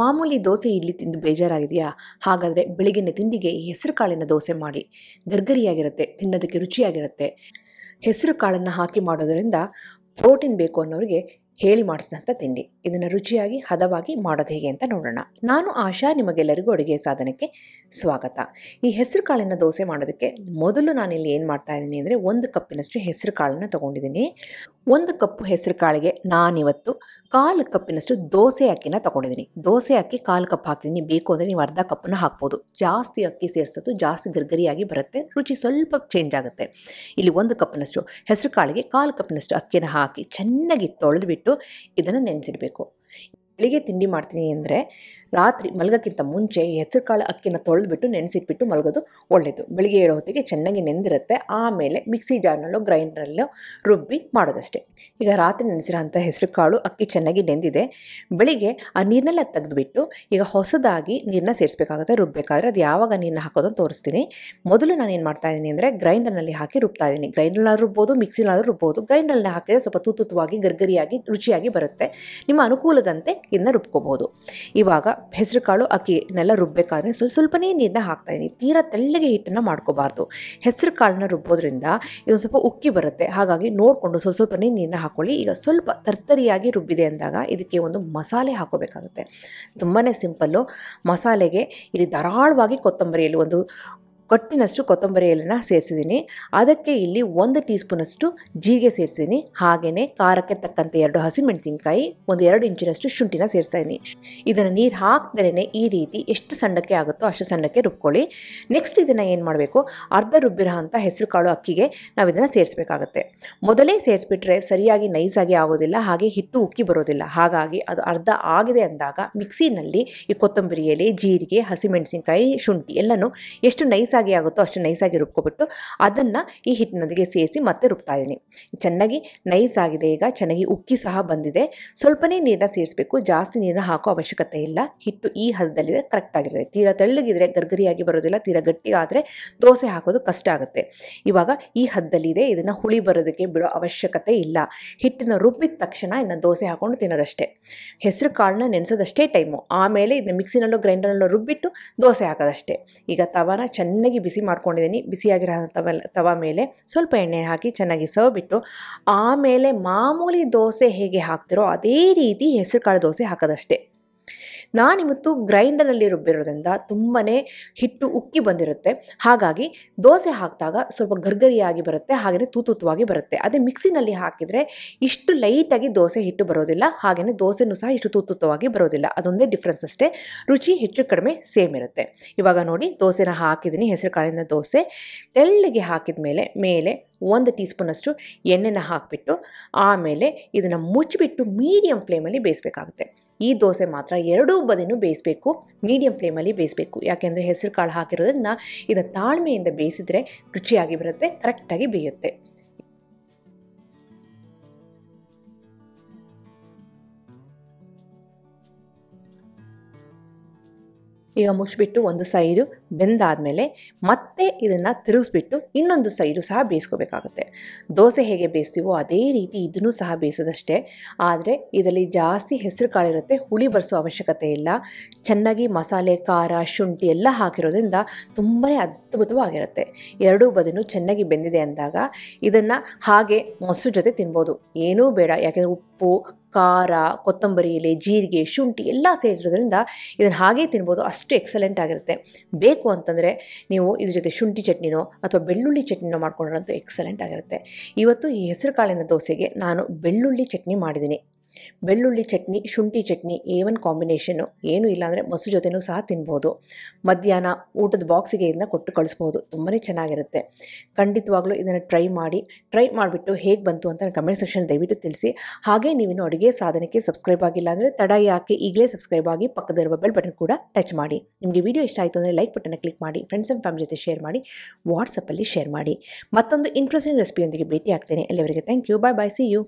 ಮಾಮೂಲಿ ದೋಸೆ ಇಡ್ಲಿ ತಿಂದು ಬೇಜಾರಾಗಿದೆಯಾ? ಹಾಗಾದರೆ ಬೆಳಗಿನ ತಿಂಡಿಗೆ ಹೆಸರು ಕಾಳಿನ ದೋಸೆ ಮಾಡಿ. ಗರ್ಗರಿಯಾಗಿರುತ್ತೆ, ತಿನ್ನೋದಕ್ಕೆ ರುಚಿಯಾಗಿರುತ್ತೆ. ಹೆಸರು ಕಾಳನ್ನು ಹಾಕಿ ಮಾಡೋದರಿಂದ ಪ್ರೋಟೀನ್ ಬೇಕು ಅನ್ನೋರಿಗೆ ಹೇಳಿ ಮಾಡಿಸಿದಂಥ ತಿಂಡಿ. ಇದನ್ನು ರುಚಿಯಾಗಿ ಹದವಾಗಿ ಮಾಡೋದು ಹೇಗೆ ಅಂತ ನೋಡೋಣ. ನಾನು ಆಶಾ, ನಿಮಗೆಲ್ಲರಿಗೂ ಅಡುಗೆ ಸಾಧನಕ್ಕೆ ಸ್ವಾಗತ. ಈ ಹೆಸರು ಕಾಳಿನ ದೋಸೆ ಮಾಡೋದಕ್ಕೆ ಮೊದಲು ನಾನಿಲ್ಲಿ ಏನು ಮಾಡ್ತಾ ಇದ್ದೀನಿ ಅಂದರೆ 1 ಕಪ್ಪಿನಷ್ಟು ಹೆಸರು ಕಾಳನ್ನು ತೊಗೊಂಡಿದ್ದೀನಿ. 1 ಕಪ್ಪು ಹೆಸರು ಕಾಳಿಗೆ ನಾನಿವತ್ತು 1/4 ಕಪ್ಪಿನಷ್ಟು ದೋಸೆ ಅಕ್ಕಿನ ತೊಗೊಂಡಿದ್ದೀನಿ. ದೋಸೆ ಅಕ್ಕಿ 1/4 ಕಪ್ ಹಾಕ್ತೀನಿ. ಬೇಕು ಅಂದರೆ ನೀವು ಅರ್ಧ ಕಪ್ಪನ್ನು ಹಾಕ್ಬೋದು. ಜಾಸ್ತಿ ಅಕ್ಕಿ ಸೇರಿಸೋದು ಜಾಸ್ತಿ ಗರ್ಗರಿಯಾಗಿ ಬರುತ್ತೆ, ರುಚಿ ಸ್ವಲ್ಪ ಚೇಂಜ್ ಆಗುತ್ತೆ. ಇಲ್ಲಿ 1 ಕಪ್ಪಿನಷ್ಟು ಹೆಸರು ಕಾಳಿಗೆ 1/4 ಕಪ್ಪಿನಷ್ಟು ಅಕ್ಕಿನ ಹಾಕಿ ಚೆನ್ನಾಗಿ ತೊಳೆದುಬಿಟ್ಟು ಇದನ್ನು ನೆನೆಸಿಡಬೇಕು. ಬೆಳಿಗ್ಗೆ ತಿಂಡಿ ಮಾಡ್ತೀನಿ ಅಂದರೆ ರಾತ್ರಿ ಮಲಗೋಕ್ಕಿಂತ ಮುಂಚೆ ಹೆಸರು ಕಾಳು ಅಕ್ಕಿನ ತೊಳೆದ್ಬಿಟ್ಟು ನೆನೆಸಿಟ್ಬಿಟ್ಟು ಮಲಗೋದು ಒಳ್ಳೆಯದು. ಬೆಳಿಗ್ಗೆ ಏಳೋ ಹೊತ್ತಿಗೆ ಚೆನ್ನಾಗಿ ನೆಂದಿರುತ್ತೆ. ಆಮೇಲೆ ಮಿಕ್ಸಿ ಜಾರ್ನಲ್ಲೋ ಗ್ರೈಂಡ್ರಲ್ಲೋ ರುಬ್ಬಿ ಮಾಡೋದಷ್ಟೇ. ಈಗ ರಾತ್ರಿ ನೆನೆಸಿರೋಂಥ ಹೆಸರು ಕಾಳು ಅಕ್ಕಿ ಚೆನ್ನಾಗಿ ನೆಂದಿದೆ. ಬೆಳಿಗ್ಗೆ ಆ ನೀರನ್ನೆಲ್ಲ ತೆಗೆದುಬಿಟ್ಟು ಈಗ ಹೊಸದಾಗಿ ನೀರನ್ನ ಸೇರಿಸಬೇಕಾಗುತ್ತೆ ರುಬ್ಬಬೇಕಾದ್ರೆ. ಅದು ಯಾವಾಗ ನೀರನ್ನ ಹಾಕೋದನ್ನು ತೋರಿಸ್ತೀನಿ. ಮೊದಲು ನಾನೇನು ಮಾಡ್ತಾಯಿದ್ದೀನಿ ಅಂದರೆ ಗ್ರೈಂಡರ್ನಲ್ಲಿ ಹಾಕಿ ರುಬ್ತಾ ಇದ್ದೀನಿ. ಗ್ರೈಂಡರ್ನಾದ್ರೂ ರುಬ್ಬೋದು, ಮಿಕ್ಸಿನಾದ್ರೂ ರುಬ್ಬೋದು. ಗ್ರೈಂಡರ್ನಲ್ಲಿ ಹಾಕಿದರೆ ಸ್ವಲ್ಪ ತೂತುವಾಗಿ ಗರ್ಗರಿಯಾಗಿ ರುಚಿಯಾಗಿ ಬರುತ್ತೆ. ನಿಮ್ಮ ಅನುಕೂಲದಂತೆ ಇದನ್ನ ರುಬ್ಕೋಬೋದು. ಇವಾಗ ಹೆಸರು ಕಾಳು ಅಕ್ಕಿನೆಲ್ಲ ರುಬ್ಬಬೇಕಾದ್ರೆ ಸ್ವಲ್ಪನೇ ನೀರನ್ನ ಹಾಕ್ತಾಯಿದ್ದೀನಿ. ತೀರಾ ತೆಳ್ಳಗೆ ಹಿಟ್ಟನ್ನು ಮಾಡ್ಕೋಬಾರ್ದು. ಹೆಸರು ಕಾಳನ್ನ ರುಬ್ಬೋದ್ರಿಂದ ಇದು ಸ್ವಲ್ಪ ಉಕ್ಕಿ ಬರುತ್ತೆ. ಹಾಗಾಗಿ ನೋಡಿಕೊಂಡು ಸ್ವಲ್ಪನೇ ನೀರನ್ನ ಹಾಕ್ಕೊಳ್ಳಿ. ಈಗ ಸ್ವಲ್ಪ ತರ್ತರಿಯಾಗಿ ರುಬ್ಬಿದೆ ಅಂದಾಗ ಇದಕ್ಕೆ ಒಂದು ಮಸಾಲೆ ಹಾಕೋಬೇಕಾಗುತ್ತೆ. ತುಂಬಾ ಸಿಂಪಲ್ಲು. ಮಸಾಲೆಗೆ ಇಲ್ಲಿ ಧಾರಾಳವಾಗಿ ಕೊತ್ತಂಬರಿಯಲ್ಲಿ ಒಂದು ಕಟ್ಟಿನಷ್ಟು ಕೊತ್ತಂಬರಿ ಎಲೆನ ಸೇರಿಸಿದ್ದೀನಿ. ಅದಕ್ಕೆ ಇಲ್ಲಿ 1 ಟೀ ಸ್ಪೂನಷ್ಟು ಜೀರಿಗೆ ಸೇರಿಸಿದ್ದೀನಿ. ಹಾಗೆಯೇ ಖಾರಕ್ಕೆ ತಕ್ಕಂತೆ 2 ಹಸಿಮೆಣಸಿನ್ಕಾಯಿ, ಒಂದು 2 ಇಂಚಿನಷ್ಟು ಶುಂಠಿನ ಸೇರಿಸ್ತಾ ಇದ್ದೀನಿ. ಇದನ್ನು ನೀರು ಹಾಕ್ದೇ ಈ ರೀತಿ ಎಷ್ಟು ಸಣ್ಣಕ್ಕೆ ಆಗುತ್ತೋ ಅಷ್ಟು ಸಣ್ಣಕ್ಕೆ ರುಬ್ಕೊಳ್ಳಿ. ನೆಕ್ಸ್ಟ್ ಇದನ್ನು ಏನು ಮಾಡಬೇಕು, ಅರ್ಧ ರುಬ್ಬಿರೋ ಅಂಥ ಹೆಸರು ಕಾಳು ಅಕ್ಕಿಗೆ ನಾವು ಇದನ್ನು ಸೇರಿಸಬೇಕಾಗತ್ತೆ. ಮೊದಲೇ ಸೇರಿಸ್ಬಿಟ್ರೆ ಸರಿಯಾಗಿ ನೈಸಾಗಿ ಆಗೋದಿಲ್ಲ, ಹಾಗೆ ಹಿಟ್ಟು ಉಕ್ಕಿ ಬರೋದಿಲ್ಲ. ಹಾಗಾಗಿ ಅದು ಅರ್ಧ ಆಗಿದೆ ಅಂದಾಗ ಮಿಕ್ಸಿನಲ್ಲಿ ಈ ಕೊತ್ತಂಬರಿ ಎಲೆ, ಜೀರಿಗೆ, ಹಸಿಮೆಣಸಿನ್ಕಾಯಿ, ಶುಂಠಿ ಎಲ್ಲನೂ ಎಷ್ಟು ನೈಸಾಗಿ ಆಗುತ್ತೋ ಅಷ್ಟು ನೈಸಾಗಿ ರುಬ್ಕೊಬಿಟ್ಟು ಅದನ್ನು ಈ ಹಿಟ್ಟಿನೊಂದಿಗೆ ಸೇರಿಸಿ ಮತ್ತೆ ರುಬ್ತಾ ಇದ್ದೀನಿ. ಚೆನ್ನಾಗಿ ನೈಸ್ ಆಗಿದೆ. ಈಗ ಚೆನ್ನಾಗಿ ಉಕ್ಕಿ ಸಹ ಬಂದಿದೆ. ಸ್ವಲ್ಪನೇ ನೀರನ್ನ ಸೇರಿಸಬೇಕು, ಜಾಸ್ತಿ ನೀರನ್ನ ಹಾಕೋ ಅವಶ್ಯಕತೆ ಇಲ್ಲ. ಹಿಟ್ಟು ಈ ಹದದಲ್ಲಿದೆ ಕರೆಕ್ಟ್ ಆಗಿರುತ್ತೆ. ತೀರಾ ತೆಳ್ಳಗಿದ್ರೆ ಗರ್ಗರಿಯಾಗಿ ಬರೋದಿಲ್ಲ, ತೀರಾ ಗಟ್ಟಿಯಾದರೆ ದೋಸೆ ಹಾಕೋದು ಕಷ್ಟ ಆಗುತ್ತೆ. ಇವಾಗ ಈ ಹದದಲ್ಲಿದೆ. ಇದನ್ನು ಹುಳಿ ಬರೋದಕ್ಕೆ ಬಿಡೋ ಅವಶ್ಯಕತೆ ಇಲ್ಲ. ಹಿಟ್ಟನ್ನು ರುಬ್ಬಿದ ತಕ್ಷಣ ಇದನ್ನು ದೋಸೆ ಹಾಕ್ಕೊಂಡು ತಿನ್ನೋದಷ್ಟೇ. ಹೆಸರು ಕಾಳನ್ನ ನೆನೆಸೋದಷ್ಟೇ ಟೈಮು. ಆಮೇಲೆ ಇದನ್ನ ಮಿಕ್ಸಿನಲ್ಲೋ ಗ್ರೈಂಡರ್ನಲ್ಲೋ ರುಬ್ಬಿಟ್ಟು ದೋಸೆ ಹಾಕೋದಷ್ಟೇ. ಈಗ ತವಾನ ಚೆನ್ನಾಗಿ ಬಿಸಿ ಮಾಡ್ಕೊಂಡಿದ್ದೀನಿ. ಬಿಸಿಯಾಗಿರೋ ತವ ಮೇಲೆ ಸ್ವಲ್ಪ ಎಣ್ಣೆ ಹಾಕಿ ಚೆನ್ನಾಗಿ ಸವಬಿಟ್ಟು ಆಮೇಲೆ ಮಾಮೂಲಿ ದೋಸೆ ಹೇಗೆ ಹಾಕ್ತಿರೋ ಅದೇ ರೀತಿ ಹೆಸರು ಕಾಳು ದೋಸೆ ಹಾಕೋದಷ್ಟೇ. ನಾನಿವತ್ತು ಗ್ರೈಂಡರಲ್ಲಿ ರುಬ್ಬಿರೋದ್ರಿಂದ ತುಂಬಾ ಹಿಟ್ಟು ಉಕ್ಕಿ ಬಂದಿರುತ್ತೆ. ಹಾಗಾಗಿ ದೋಸೆ ಹಾಕಿದಾಗ ಸ್ವಲ್ಪ ಗರ್ಗರಿಯಾಗಿ ಬರುತ್ತೆ, ಹಾಗೆಯೇ ತೂತುವಾಗಿ ಬರುತ್ತೆ. ಅದೇ ಮಿಕ್ಸಿನಲ್ಲಿ ಹಾಕಿದರೆ ಇಷ್ಟು ಲೈಟಾಗಿ ದೋಸೆ ಹಿಟ್ಟು ಬರೋದಿಲ್ಲ, ಹಾಗೆಯೇ ದೋಸೆನೂ ಸಹ ಇಷ್ಟು ತೂತುವಾಗಿ ಬರೋದಿಲ್ಲ. ಅದೊಂದೇ ಡಿಫ್ರೆನ್ಸ್ ಅಷ್ಟೇ. ರುಚಿ ಹೆಚ್ಚು ಕಡಿಮೆ ಸೇಮ್ ಇರುತ್ತೆ. ಇವಾಗ ನೋಡಿ ದೋಸೆನ ಹಾಕಿದ್ದೀನಿ. ಹೆಸರು ಕಾಳಿನ ದೋಸೆ ತೆಳ್ಳಗೆ ಹಾಕಿದ ಮೇಲೆ 1 ಟೀ ಸ್ಪೂನಷ್ಟು ಎಣ್ಣೆನ ಹಾಕಿಬಿಟ್ಟು ಆಮೇಲೆ ಇದನ್ನು ಮುಚ್ಚಿಬಿಟ್ಟು ಮೀಡಿಯಮ್ ಫ್ಲೇಮಲ್ಲಿ ಬೇಯಿಸಬೇಕಾಗುತ್ತೆ. ಈ ದೋಸೆ ಮಾತ್ರ 2 ಬದಿನೂ ಬೇಯಿಸಬೇಕು, ಮೀಡಿಯಮ್ ಫ್ಲೇಮಲ್ಲಿ ಬೇಯಿಸಬೇಕು. ಯಾಕೆಂದರೆ ಹೆಸರು ಕಾಳು ಹಾಕಿರೋದ್ರಿಂದ ಇದನ್ನು ತಾಳ್ಮೆಯಿಂದ ಬೇಯಿಸಿದ್ರೆ ರುಚಿಯಾಗಿ ಬರುತ್ತೆ, ಕರೆಕ್ಟಾಗಿ ಬೇಯುತ್ತೆ. ಈಗ ಮುಚ್ಚಿಬಿಟ್ಟು ಒಂದು ಸೈಡು ಬೆಂದಾದಮೇಲೆ ಮತ್ತೆ ಇದನ್ನು ತಿರುಗಿಸ್ಬಿಟ್ಟು ಇನ್ನೊಂದು ಸೈಡು ಸಹ ಬೇಯಿಸ್ಕೋಬೇಕಾಗುತ್ತೆ. ದೋಸೆ ಹೇಗೆ ಬೇಯಿಸ್ತೀವೋ ಅದೇ ರೀತಿ ಇದನ್ನು ಸಹ ಬೇಯಿಸೋದಷ್ಟೇ. ಆದರೆ ಇದರಲ್ಲಿ ಜಾಸ್ತಿ ಹೆಸರು ಕಾಳಿರುತ್ತೆ, ಹುಳಿ ಬರೆಸೋ ಅವಶ್ಯಕತೆ ಇಲ್ಲ. ಚೆನ್ನಾಗಿ ಮಸಾಲೆ, ಖಾರ, ಶುಂಠಿ ಎಲ್ಲ ಹಾಕಿರೋದ್ರಿಂದ ತುಂಬಾ ಅದ್ಭುತವಾಗಿರುತ್ತೆ. 2 ಬದಿನೂ ಚೆನ್ನಾಗಿ ಬೆಂದಿದೆ ಅಂದಾಗ ಇದನ್ನು ಹಾಗೆ ಮೊಸರು ಜೊತೆ ತಿನ್ಬೋದು. ಏನೂ ಬೇಡ, ಯಾಕೆಂದರೆ ಉಪ್ಪು, ಖಾರ, ಕೊತ್ತಂಬರಿ ಎಲೆ, ಜೀರಿಗೆ, ಶುಂಠಿ ಎಲ್ಲ ಸೇರಿರೋದ್ರಿಂದ ಇದನ್ನು ಹಾಗೇ ತಿನ್ಬೋದು. ಅಷ್ಟು ಎಕ್ಸಲೆಂಟ್ ಆಗಿರುತ್ತೆ. ಬೇಕು ಅಂತಂದರೆ ನೀವು ಇದ್ರ ಜೊತೆ ಶುಂಠಿ ಚಟ್ನಿನೋ ಅಥವಾ ಬೆಳ್ಳುಳ್ಳಿ ಚಟ್ನಿನೋ ಮಾಡ್ಕೊಂಡ್ರಂತೂ ಎಕ್ಸಲೆಂಟ್ ಆಗಿರುತ್ತೆ. ಇವತ್ತು ಈ ಹೆಸರು ಕಾಳಿನ ದೋಸೆಗೆ ನಾನು ಬೆಳ್ಳುಳ್ಳಿ ಚಟ್ನಿ ಮಾಡಿದ್ದೀನಿ. ಬೆಳ್ಳುಳ್ಳಿ ಚಟ್ನಿ, ಶುಂಠಿ ಚಟ್ನಿ A1 ಕಾಂಬಿನೇಷನ್ನು. ಏನೂ ಇಲ್ಲಾಂದರೆ ಮೊಸರು ಜೊತೆನೂ ಸಹ ತಿನ್ಬೋದು. ಮಧ್ಯಾಹ್ನ ಊಟದ ಬಾಕ್ಸಿಗೆ ಇದನ್ನ ಕೊಟ್ಟು ಕಳಿಸ್ಬೋದು. ತುಂಬಾ ಚೆನ್ನಾಗಿರುತ್ತೆ. ಖಂಡಿತವಾಗ್ಲೂ ಇದನ್ನು ಟ್ರೈ ಮಾಡಿಬಿಟ್ಟು ಹೇಗೆ ಬಂತು ಅಂತ ಕಮೆಂಟ್ ಸೆಕ್ಷನ್ ದಯವಿಟ್ಟು ತಿಳಿಸಿ. ಹಾಗೆ ನೀವಿನ್ನು ಅಡುಗೆ ಸಾಧನಕ್ಕೆ ಸಬ್ಸ್ಕ್ರೈಬ್ ಆಗಿಲ್ಲ ಅಂದರೆ ತಡ ಯಾಕೆ, ಈಗಲೇ ಸಬ್ಸ್ಕ್ರೈಬ್ ಆಗಿ ಪಕ್ಕದಲ್ಲಿರುವ ಬೆಲ್ ಬಟನ್ ಕೂಡ ಟಚ್ ಮಾಡಿ. ನಿಮಗೆ ವಿಡಿಯೋ ಇಷ್ಟ ಆಯಿತು ಅಂದರೆ ಲೈಕ್ ಬಟನ್ನ ಕ್ಲಿಕ್ ಮಾಡಿ, ಫ್ರೆಂಡ್ಸ್ ಆ್ಯಂಡ್ ಫ್ಯಾಮಿಲಿ ಜೊತೆ ಶೇರ್ ಮಾಡಿ, ವಾಟ್ಸಪ್ಪಲ್ಲಿ ಶೇರ್ ಮಾಡಿ. ಮತ್ತೊಂದು ಇಂಟ್ರೆಸ್ಟಿಂಗ್ ರೆಸಿಪಿಯೊಂದಿಗೆ ಭೇಟಿ ಆಗ್ತೇನೆ. ಅಲ್ಲಿವರೆಗೆ thank you, bye bye, see you.